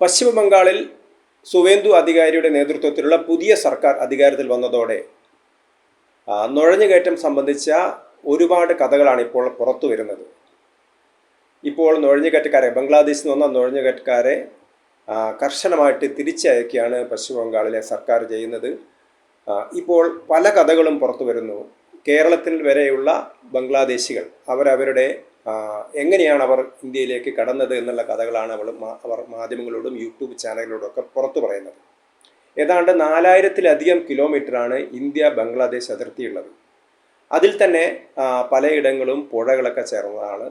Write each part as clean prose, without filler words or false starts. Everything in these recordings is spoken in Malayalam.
പശ്ചിമ ബംഗാളിൽ സുവേന്ദു അധികാരിയുടെ നേതൃത്വത്തിലുള്ള പുതിയ സർക്കാർ അധികാരത്തിൽ വന്നതോടെ നുഴഞ്ഞുകയറ്റം സംബന്ധിച്ച ഒരുപാട് കഥകളാണ് ഇപ്പോൾ പുറത്തു വരുന്നത്. ഇപ്പോൾ നുഴഞ്ഞുകയറ്റക്കാരെ, ബംഗ്ലാദേശിൽ നിന്ന് വന്ന നുഴഞ്ഞുകയറ്റക്കാരെ കർശനമായിട്ട് തിരിച്ചയക്കുകയാണ് പശ്ചിമ ബംഗാളിലെ സർക്കാർ ചെയ്യുന്നത്. ഇപ്പോൾ പല കഥകളും പുറത്തു വരുന്നു. കേരളത്തിൽ വരെയുള്ള ബംഗ്ലാദേശികൾ അവരവരുടെ എങ്ങനെയാണ് അവർ ഇന്ത്യയിലേക്ക് കടന്നത് എന്നുള്ള കഥകളാണ് അവർ മാധ്യമങ്ങളോടും യൂട്യൂബ് ചാനലുകളോടും ഒക്കെ പുറത്തു പറയുന്നത്. ഏതാണ്ട് 4000-ലധികം കിലോമീറ്ററാണ് ഇന്ത്യ ബംഗ്ലാദേശ് അതിർത്തിയുള്ളത്. അതിൽ തന്നെ പലയിടങ്ങളും പുഴകളൊക്കെ ചേർന്നതാണ്.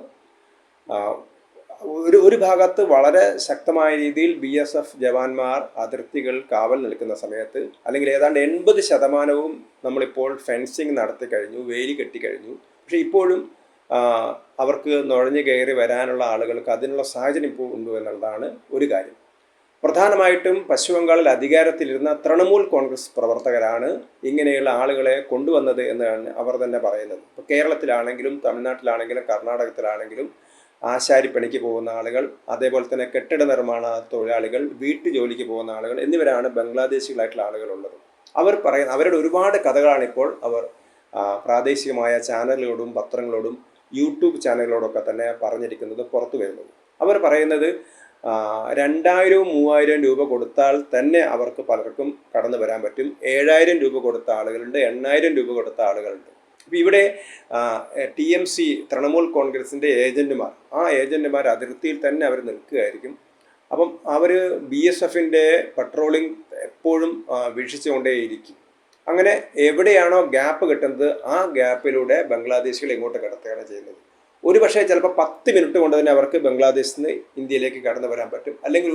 ഒരു ഭാഗത്ത് വളരെ ശക്തമായ രീതിയിൽ BSF ജവാന്മാർ അതിർത്തികൾ കാവൽ നിൽക്കുന്ന സമയത്ത്, അല്ലെങ്കിൽ ഏതാണ്ട് 80% നമ്മളിപ്പോൾ ഫെൻസിങ് നടത്തി കഴിഞ്ഞു, വേലി കെട്ടിക്കഴിഞ്ഞു. പക്ഷേ ഇപ്പോഴും അവർക്ക് നുഴഞ്ഞു കയറി വരാനുള്ള ആളുകൾക്ക് അതിനുള്ള സാഹചര്യം ഇപ്പോൾ ഉണ്ട് എന്നുള്ളതാണ് ഒരു കാര്യം. പ്രധാനമായിട്ടും പശ്ചിമ ബംഗാളിൽ അധികാരത്തിലിരുന്ന തൃണമൂൽ കോൺഗ്രസ് പ്രവർത്തകരാണ് ഇങ്ങനെയുള്ള ആളുകളെ കൊണ്ടുവന്നത് എന്നാണ് അവർ തന്നെ പറയുന്നത്. ഇപ്പോൾ കേരളത്തിലാണെങ്കിലും തമിഴ്നാട്ടിലാണെങ്കിലും കർണാടകത്തിലാണെങ്കിലും ആശാരിപ്പണിക്ക് പോകുന്ന ആളുകൾ, അതേപോലെ തന്നെ കെട്ടിട നിർമ്മാണ തൊഴിലാളികൾ, വീട്ടു ജോലിക്ക് പോകുന്ന ആളുകൾ എന്നിവരാണ് ബംഗ്ലാദേശികളായിട്ടുള്ള ആളുകളുള്ളത്. അവരുടെ ഒരുപാട് കഥകളാണ് ഇപ്പോൾ അവർ പ്രാദേശികമായ ചാനലുകളോടും പത്രങ്ങളോടും യൂട്യൂബ് ചാനലുകളോടൊക്കെ തന്നെ പറഞ്ഞിരിക്കുന്നത്, പുറത്തു വരുന്നത്. അവർ പറയുന്നത് 2000-3000 രൂപ കൊടുത്താൽ തന്നെ അവർക്ക് പലർക്കും കടന്നു വരാൻ പറ്റും. 7000 രൂപ കൊടുത്ത ആളുകളുണ്ട്, 8000 രൂപ കൊടുത്ത ആളുകളുണ്ട്. ഇപ്പോൾ ഇവിടെ TMC തൃണമൂൽ കോൺഗ്രസിൻ്റെ ഏജൻറ്റുമാർ അതിർത്തിയിൽ തന്നെ അവർ നിൽക്കുകയായിരിക്കും. അപ്പം അവർ BSFൻ്റെ പട്രോളിംഗ് എപ്പോഴും വീക്ഷിച്ചുകൊണ്ടേയിരിക്കും. അങ്ങനെ എവിടെയാണോ ഗ്യാപ്പ് കിട്ടുന്നത് ആ ഗ്യാപ്പിലൂടെ ബംഗ്ലാദേശികൾ ഇങ്ങോട്ട് കടത്തുകയാണ് ചെയ്യുന്നത്. ഒരു പക്ഷേ ചിലപ്പോൾ 10 മിനിറ്റ് കൊണ്ട് തന്നെ അവർക്ക് ബംഗ്ലാദേശിൽ നിന്ന് ഇന്ത്യയിലേക്ക് കടന്നു വരാൻ പറ്റും. അല്ലെങ്കിൽ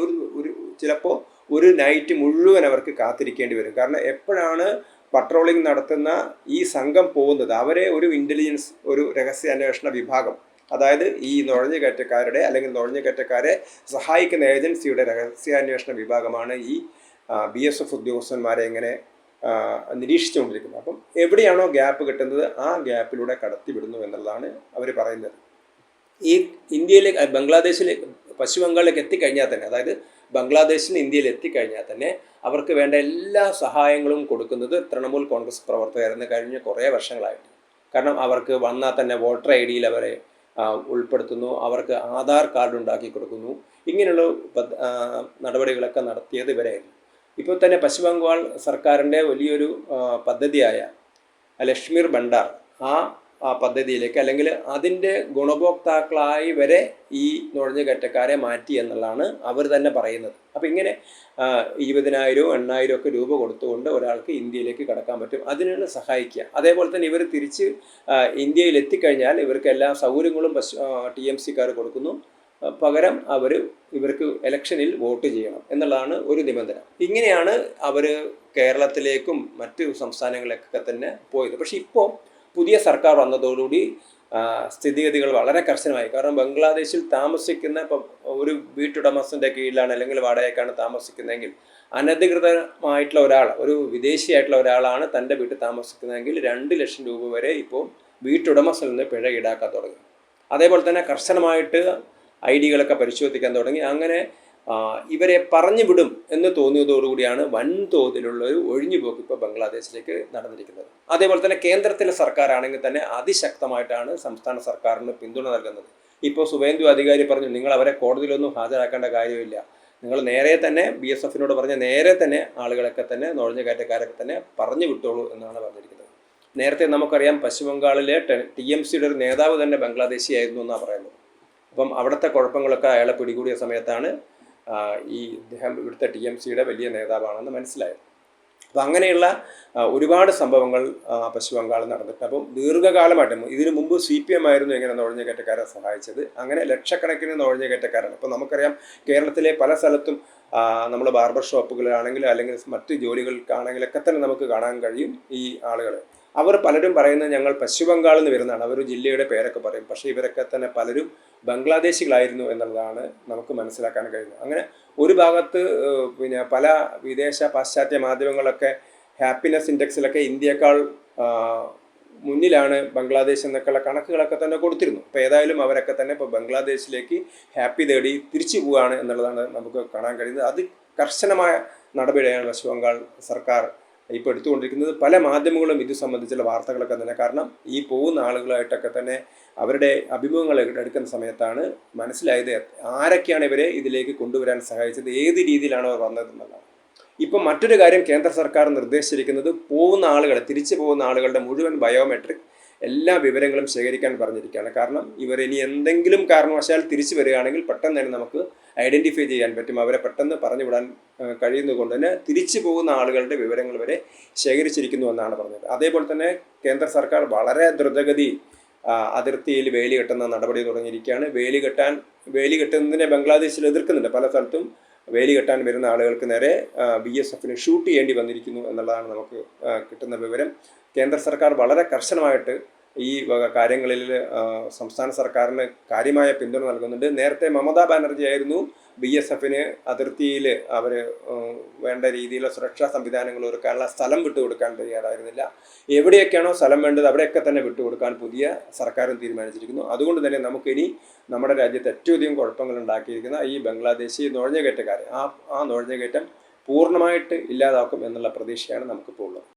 ചിലപ്പോൾ ഒരു നൈറ്റ് മുഴുവൻ അവർക്ക് കാത്തിരിക്കേണ്ടി വരും. കാരണം എപ്പോഴാണ് പട്രോളിംഗ് നടത്തുന്ന ഈ സംഘം പോകുന്നത്, അവരെ ഒരു ഇൻ്റലിജൻസ്, ഒരു രഹസ്യാന്വേഷണ വിഭാഗം, അതായത് ഈ നുഴഞ്ഞുകയറ്റക്കാരെ സഹായിക്കുന്ന ഏജൻസിയുടെ രഹസ്യാന്വേഷണ വിഭാഗമാണ് ഈ BSF ഉദ്യോഗസ്ഥന്മാരെ ഇങ്ങനെ നിരീക്ഷിച്ചുകൊണ്ടിരിക്കുന്നത്. അപ്പം എവിടെയാണോ ഗ്യാപ്പ് കിട്ടുന്നത് ആ ഗ്യാപ്പിലൂടെ കടത്തിവിടുന്നു എന്നുള്ളതാണ് അവർ പറയുന്നത്. ഈ ബംഗ്ലാദേശിലേക്ക് പശ്ചിമ ബംഗാളിലേക്ക് എത്തിക്കഴിഞ്ഞാൽ തന്നെ, അതായത് ബംഗ്ലാദേശിൽ ഇന്ത്യയിൽ എത്തിക്കഴിഞ്ഞാൽ തന്നെ അവർക്ക് വേണ്ട എല്ലാ സഹായങ്ങളും കൊടുക്കുന്നത് തൃണമൂൽ കോൺഗ്രസ് പ്രവർത്തകരെന്ന് കഴിഞ്ഞ കുറേ വർഷങ്ങളായിട്ട്. കാരണം അവർക്ക് വന്നാൽ തന്നെ വോട്ടർ ID അവരെ ഉൾപ്പെടുത്തുന്നു, അവർക്ക് ആധാർ കാർഡ് ഉണ്ടാക്കി കൊടുക്കുന്നു. ഇങ്ങനെയുള്ള നടപടികളൊക്കെ നടത്തിയത് ഇവരായിരുന്നു. ഇപ്പോൾ തന്നെ പശ്ചിമ ബംഗാൾ സർക്കാരിൻ്റെ വലിയൊരു പദ്ധതിയായ ലക്ഷ്മീർ ഭണ്ഡാർ ആ പദ്ധതിയിലേക്ക്, അല്ലെങ്കിൽ അതിൻ്റെ ഗുണഭോക്താക്കളായി വരെ ഈ നുഴഞ്ഞുകയറ്റക്കാരെ മാറ്റി എന്നുള്ളതാണ് അവർ തന്നെ പറയുന്നത്. അപ്പോൾ ഇങ്ങനെ 20,000-8,000 ഒക്കെ രൂപ കൊടുത്തുകൊണ്ട് ഒരാൾക്ക് ഇന്ത്യയിലേക്ക് കടക്കാൻ പറ്റും. അതിനാണ് സഹായിക്കുക. അതേപോലെ തന്നെ ഇവർ തിരിച്ച് ഇന്ത്യയിൽ എത്തിക്കഴിഞ്ഞാൽ ഇവർക്ക് എല്ലാ സൗകര്യങ്ങളും TMCക്കാർ കൊടുക്കുന്നു. പകരം ഇവർക്ക് ഇലക്ഷനിൽ വോട്ട് ചെയ്യണം എന്നുള്ളതാണ് ഒരു നിബന്ധന. ഇങ്ങനെയാണ് അവർ കേരളത്തിലേക്കും മറ്റ് സംസ്ഥാനങ്ങളിലേക്കൊക്കെ തന്നെ പോയത്. പക്ഷേ ഇപ്പോൾ പുതിയ സർക്കാർ വന്നതോടുകൂടി സ്ഥിതിഗതികൾ വളരെ കർശനമായി. കാരണം ബംഗ്ലാദേശിൽ താമസിക്കുന്ന, ഇപ്പം ഒരു വീട്ടുടമസ്ഥൻ്റെ കീഴിലാണ് അല്ലെങ്കിൽ വാടകയ്ക്കാണ് താമസിക്കുന്നതെങ്കിൽ, അനധികൃതമായിട്ടുള്ള ഒരാൾ, ഒരു വിദേശിയായിട്ടുള്ള ഒരാളാണ് തൻ്റെ വീട്ടിൽ താമസിക്കുന്നതെങ്കിൽ 2 ലക്ഷം രൂപ വരെ ഇപ്പോൾ വീട്ടുടമസ്ഥനിൽ നിന്ന് പിഴ ഈടാക്കാൻ തുടങ്ങി. അതേപോലെ തന്നെ കർശനമായിട്ട് ID-കളൊക്കെ പരിശോധിക്കാൻ തുടങ്ങി. അങ്ങനെ ഇവരെ പറഞ്ഞു വിടും എന്ന് തോന്നിയതോടുകൂടിയാണ് വൻതോതിലുള്ളൊരു ഒഴിഞ്ഞുപോക്ക് ഇപ്പോൾ ബംഗ്ലാദേശിലേക്ക് നടന്നിരിക്കുന്നത്. അതേപോലെ തന്നെ കേന്ദ്രത്തിലെ സർക്കാരാണെങ്കിൽ തന്നെ അതിശക്തമായിട്ടാണ് സംസ്ഥാന സർക്കാരിന് പിന്തുണ നൽകുന്നത്. ഇപ്പോൾ സുവേന്ദു അധികാരി പറഞ്ഞു, നിങ്ങൾ അവരെ കോടതിയിലൊന്നും ഹാജരാക്കേണ്ട കാര്യമില്ല, നിങ്ങൾ നേരെ തന്നെ BSFനോട് പറഞ്ഞ നേരെ തന്നെ ആളുകളൊക്കെ തന്നെ നുഴഞ്ഞുകയറ്റക്കാരൊക്കെ തന്നെ പറഞ്ഞു വിട്ടോളൂ എന്നാണ് പറഞ്ഞിരിക്കുന്നത്. നേരത്തെ നമുക്കറിയാം പശ്ചിമ ബംഗാളിലെ TMCയുടെ ഒരു നേതാവ് തന്നെ ബംഗ്ലാദേശിയായിരുന്നു എന്നാണ് പറയുന്നത്. അപ്പം അവിടുത്തെ കുഴപ്പങ്ങളൊക്കെ അയാളെ പിടികൂടിയ സമയത്താണ് ഇദ്ദേഹം ഇവിടുത്തെ TMCയുടെ വലിയ നേതാവാണെന്ന് മനസ്സിലായത്. അപ്പം അങ്ങനെയുള്ള ഒരുപാട് സംഭവങ്ങൾ പശ്ചിമ ബംഗാളിൽ നടന്നിട്ട്, അപ്പം ദീർഘകാലമായിട്ട്, ഇതിനു മുമ്പ് CPM ആയിരുന്നു ഇങ്ങനെ നുഴഞ്ഞുകയറ്റക്കാരെ സഹായിച്ചത്. അങ്ങനെ ലക്ഷക്കണക്കിന് നുഴഞ്ഞുകയറ്റക്കാരാണ്. അപ്പം നമുക്കറിയാം കേരളത്തിലെ പല സ്ഥലത്തും നമ്മൾ ബാർബർ ഷോപ്പുകളിലാണെങ്കിലും അല്ലെങ്കിൽ മറ്റ് ജോലികൾക്കാണെങ്കിലൊക്കെ തന്നെ നമുക്ക് കാണാൻ കഴിയും ഈ ആളുകൾ. അവർ പലരും പറയുന്നത് ഞങ്ങൾ പശ്ചിമ ബംഗാളിൽ നിന്ന് വരുന്നതാണ്, അവർ ജില്ലയുടെ പേരൊക്കെ പറയും. പക്ഷേ ഇവരൊക്കെ തന്നെ പലരും ബംഗ്ലാദേശികളായിരുന്നു എന്നുള്ളതാണ് നമുക്ക് മനസ്സിലാക്കാൻ കഴിയുന്നത്. അങ്ങനെ ഒരു ഭാഗത്ത് പല പാശ്ചാത്യ മാധ്യമങ്ങളൊക്കെ ഹാപ്പിനെസ് ഇൻഡെക്സിലൊക്കെ ഇന്ത്യയേക്കാൾ മുന്നിലാണ് ബംഗ്ലാദേശ് എന്നൊക്കെയുള്ള കണക്കുകളൊക്കെ തന്നെ കൊടുത്തിരുന്നു. അപ്പോൾ ഏതായാലും അവരൊക്കെ തന്നെ ഇപ്പോൾ ബംഗ്ലാദേശിലേക്ക് ഹാപ്പി തേടി തിരിച്ചു പോവുകയാണ് എന്നുള്ളതാണ് നമുക്ക് കാണാൻ കഴിയുന്നത്. അത് കർശനമായ നടപടിയാണ് വെസ്റ്റ് ബംഗാൾ സർക്കാർ ഇപ്പോൾ എടുത്തുകൊണ്ടിരിക്കുന്നത്. പല മാധ്യമങ്ങളും ഇത് സംബന്ധിച്ചുള്ള വാർത്തകളൊക്കെ തന്നെ, കാരണം ഈ പോകുന്ന ആളുകളായിട്ടൊക്കെ തന്നെ അവരുടെ അഭിമുഖങ്ങൾ എടുക്കുന്ന സമയത്താണ് മനസ്സിലായത് ആരൊക്കെയാണ് ഇവരെ ഇതിലേക്ക് കൊണ്ടുവരാൻ സഹായിച്ചത്, ഏത് രീതിയിലാണ് അവർ വന്നതെന്നുള്ളതാണ്. ഇപ്പം മറ്റൊരു കാര്യം കേന്ദ്ര സർക്കാർ നിർദ്ദേശിച്ചിരിക്കുന്നത് പോകുന്ന ആളുകളെ, തിരിച്ചു പോകുന്ന ആളുകളുടെ മുഴുവൻ ബയോമെട്രിക് എല്ലാ വിവരങ്ങളും ശേഖരിക്കാൻ പറഞ്ഞിരിക്കുകയാണ്. കാരണം ഇവർ ഇനി എന്തെങ്കിലും കാരണവശാൽ തിരിച്ചു വരികയാണെങ്കിൽ പെട്ടെന്ന് തന്നെ നമുക്ക് ഐഡൻറ്റിഫൈ ചെയ്യാൻ പറ്റും, അവരെ പെട്ടെന്ന് പറഞ്ഞു വിടാൻ കഴിയുന്നത് കൊണ്ട് തന്നെ തിരിച്ചു പോകുന്ന ആളുകളുടെ വിവരങ്ങൾ വരെ ശേഖരിച്ചിരിക്കുന്നു എന്നാണ് പറഞ്ഞത്. അതേപോലെ തന്നെ കേന്ദ്ര സർക്കാർ വളരെ ദ്രുതഗതിയിൽ അതിർത്തിയിൽ വേലി കെട്ടുന്ന നടപടി തുടങ്ങിയിരിക്കുകയാണ്. വേലി കെട്ടുന്നതിനെ ബംഗ്ലാദേശിൽ എതിർക്കുന്നുണ്ട്. പല സ്ഥലത്തും വേലി കെട്ടാൻ വരുന്ന ആളുകൾക്ക് നേരെ BSFന് ഷൂട്ട് ചെയ്യേണ്ടി വന്നിരിക്കുന്നു എന്നുള്ളതാണ് നമുക്ക് കിട്ടുന്ന വിവരം. കേന്ദ്ര സർക്കാർ വളരെ കർശനമായിട്ട് ഈ വക കാര്യങ്ങളിൽ സംസ്ഥാന സർക്കാരിന് കാര്യമായ പിന്തുണ നൽകുന്നുണ്ട്. നേരത്തെ മമതാ ബാനർജി ആയിരുന്നു BSFന് അതിർത്തിയിൽ അവർ വേണ്ട രീതിയിലുള്ള സുരക്ഷാ സംവിധാനങ്ങൾ ഒരുക്കാനുള്ള സ്ഥലം വിട്ടുകൊടുക്കാൻ തയ്യാറായിരുന്നില്ല. എവിടെയൊക്കെയാണോ സ്ഥലം വേണ്ടത് അവിടെയൊക്കെ തന്നെ വിട്ടുകൊടുക്കാൻ പുതിയ സർക്കാരും തീരുമാനിച്ചിരിക്കുന്നു. അതുകൊണ്ട് തന്നെ നമുക്കിനി നമ്മുടെ രാജ്യത്ത് ഏറ്റവും അധികം കുഴപ്പങ്ങൾ ഉണ്ടാക്കിയിരിക്കുന്ന ഈ ബംഗ്ലാദേശി നുഴഞ്ഞുകയറ്റക്കാരെ ആ നുഴഞ്ഞുകയറ്റം പൂർണ്ണമായിട്ട് ഇല്ലാതാക്കും എന്നുള്ള പ്രതീക്ഷയാണ് നമുക്കിപ്പോൾ ഉള്ളത്.